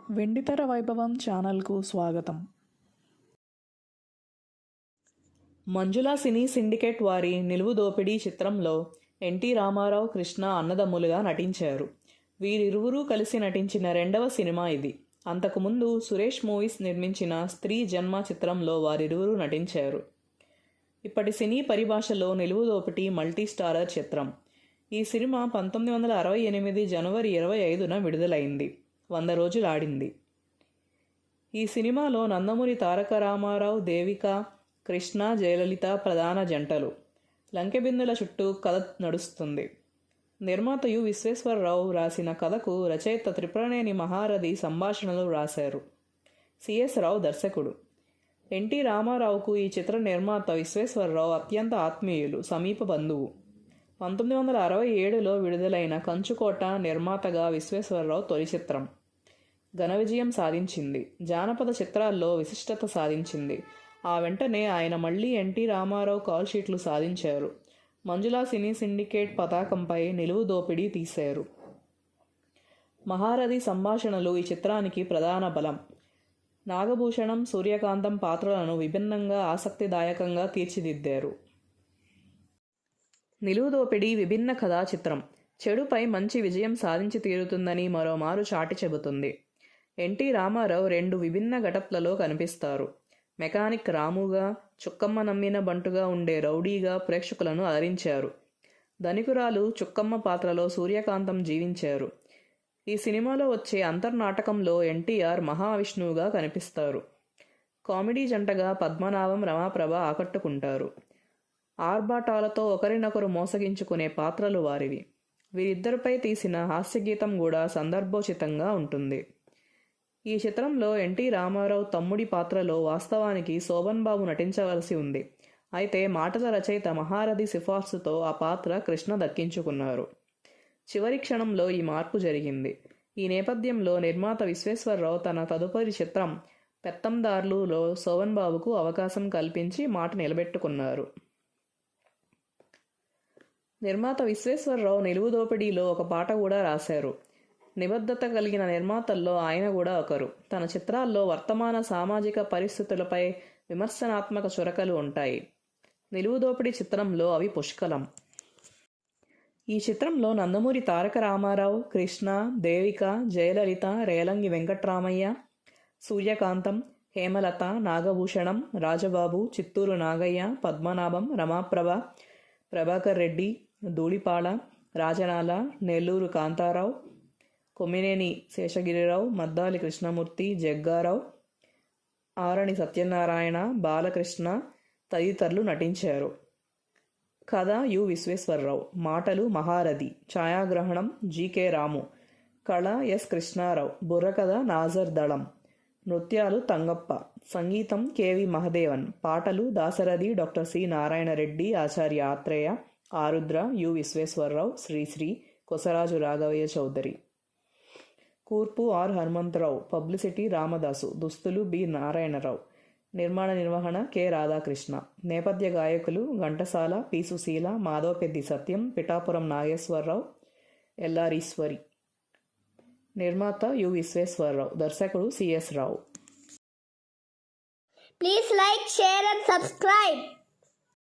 వెండితెర వైభవం ఛానల్కు స్వాగతం. మంజుల సినీ సిండికేట్ వారి నిలువు దోపిడీ చిత్రంలో ఎన్టీ రామారావు, కృష్ణ అన్నదమ్ములుగా నటించారు. వీరిరువురూ కలిసి నటించిన రెండవ సినిమా ఇది. అంతకుముందు సురేష్ మూవీస్ నిర్మించిన స్త్రీ జన్మ చిత్రంలో వారిరువురూ నటించారు. ఇప్పటి సినీ పరిభాషలో నిలువు దోపిడీ మల్టీ స్టారర్ చిత్రం. ఈ సినిమా 1968 జనవరి 25న విడుదలైంది. 100 రోజులు ఆడింది. ఈ సినిమాలో నందమూరి తారక రామారావు, దేవిక, కృష్ణ, జయలలిత ప్రధాన జంటలు. లంకెబిందుల చుట్టూ కథ నడుస్తుంది. నిర్మాత యు విశ్వేశ్వరరావు రాసిన కథకు రచయిత త్రిపురనేని మహారథి సంభాషణలు రాశారు. సిఎస్ రావు దర్శకుడు. ఎన్టీ రామారావుకు ఈ చిత్ర నిర్మాత విశ్వేశ్వరరావు అత్యంత ఆత్మీయులు, సమీప బంధువు. 1967లో విడుదలైన కంచుకోట నిర్మాతగా విశ్వేశ్వరరావు తొలి చిత్రం. ఘన విజయం సాధించింది. జానపద చిత్రాల్లో విశిష్టత సాధించింది. ఆ వెంటనే ఆయన మళ్లీ ఎన్టీ రామారావు కాల్ షీట్లు సాధించారు. మంజుల సినీ సిండికేట్ పతాకంపై నిలువు దోపిడీ తీశారు. మహారథి సంభాషణలు ఈ చిత్రానికి ప్రధాన బలం. నాగభూషణం, సూర్యకాంతం పాత్రలను విభిన్నంగా, ఆసక్తిదాయకంగా తీర్చిదిద్దారు. నిలువు దోపిడీ విభిన్న కథా చిత్రం. చెడుపై మంచి విజయం సాధించి తీరుతుందని మరోమారు చాటి చెబుతుంది. ఎన్టీ రామారావు 2 విభిన్న గెటప్లలో కనిపిస్తారు. మెకానిక్ రాముగా, చుక్కమ్మ నమ్మిన బంటుగా ఉండే రౌడీగా ప్రేక్షకులను అలరించారు. ధనికురాలు చుక్కమ్మ పాత్రలో సూర్యకాంతం జీవించారు. ఈ సినిమాలో వచ్చే అంతర్నాటకంలో ఎన్టీఆర్ మహావిష్ణువుగా కనిపిస్తారు. కామెడీ జంటగా పద్మనాభం, రమాప్రభ ఆకట్టుకుంటారు. ఆర్భాటాలతో ఒకరినొకరు మోసగించుకునే పాత్రలు వారివి. వీరిద్దరిపై తీసిన హాస్యగీతం కూడా సందర్భోచితంగా ఉంటుంది. ఈ చిత్రంలో ఎన్టీ రామారావు తమ్ముడి పాత్రలో వాస్తవానికి శోభన్ బాబు నటించవలసి ఉంది. అయితే మాటల రచయిత మహారథి సిఫార్సుతో ఆ పాత్ర కృష్ణ దక్కించుకున్నారు. చివరి క్షణంలో ఈ మార్పు జరిగింది. ఈ నేపథ్యంలో నిర్మాత విశ్వేశ్వరరావు తన తదుపరి చిత్రం పెత్తందార్లులో శోభన్ బాబుకు అవకాశం కల్పించి మాట నిలబెట్టుకున్నారు. నిర్మాత విశ్వేశ్వరరావు నిలువు దోపిడీలో ఒక పాట కూడా రాశారు. నిబద్ధత కలిగిన నిర్మాతల్లో ఆయన కూడా ఒకరు. తన చిత్రాల్లో వర్తమాన సామాజిక పరిస్థితులపై విమర్శనాత్మక చురకలు ఉంటాయి. నిలువు దోపిడీ చిత్రంలో అవి పుష్కలం. ఈ చిత్రంలో నందమూరి తారక రామారావు, కృష్ణ, దేవిక, జయలలిత, రేలంగి వెంకట్రామయ్య, సూర్యకాంతం, హేమలత, నాగభూషణం, రాజబాబు, చిత్తూరు నాగయ్య, పద్మనాభం, రమాప్రభ, ప్రభాకర్ రెడ్డి, ధూళిపాళ, రాజనాల, నెల్లూరు కాంతారావు, కొమ్మినేని శేషగిరిరావు, మద్దాలి కృష్ణమూర్తి, జగ్గారావు, ఆరణి సత్యనారాయణ, బాలకృష్ణ తదితరులు నటించారు. కథ యు విశ్వేశ్వరరావు. మాటలు మహారథి. ఛాయాగ్రహణం జికే రాము. కళ ఎస్ కృష్ణారావు. బుర్రకథ నాజర్ దళం. నృత్యాలు తంగప్ప. సంగీతం కెవి మహదేవన్. పాటలు Dasarathi, doctor C Narayana Reddy, Acharya Athreya, Arudra, U Visweswararao, Sri Sri, Kosaraju Raghavayya Chowdary. కూర్పు ఆర్ హనుమంతరావు. పబ్లిసిటీ రామదాసు. దుస్తులు బి నారాయణరావు. నిర్మాణ నిర్వహణ కె రాధాకృష్ణ. నేపథ్య గాయకులు ఘంటసాల, పి సుశీల, మాధవపెద్ది సత్యం, పిఠాపురం నాగేశ్వరరావు, ఎల్లారీశ్వరి. నిర్మాత యు విశ్వేశ్వరరావు. దర్శకుడు CS Rao. Please like, share and subscribe.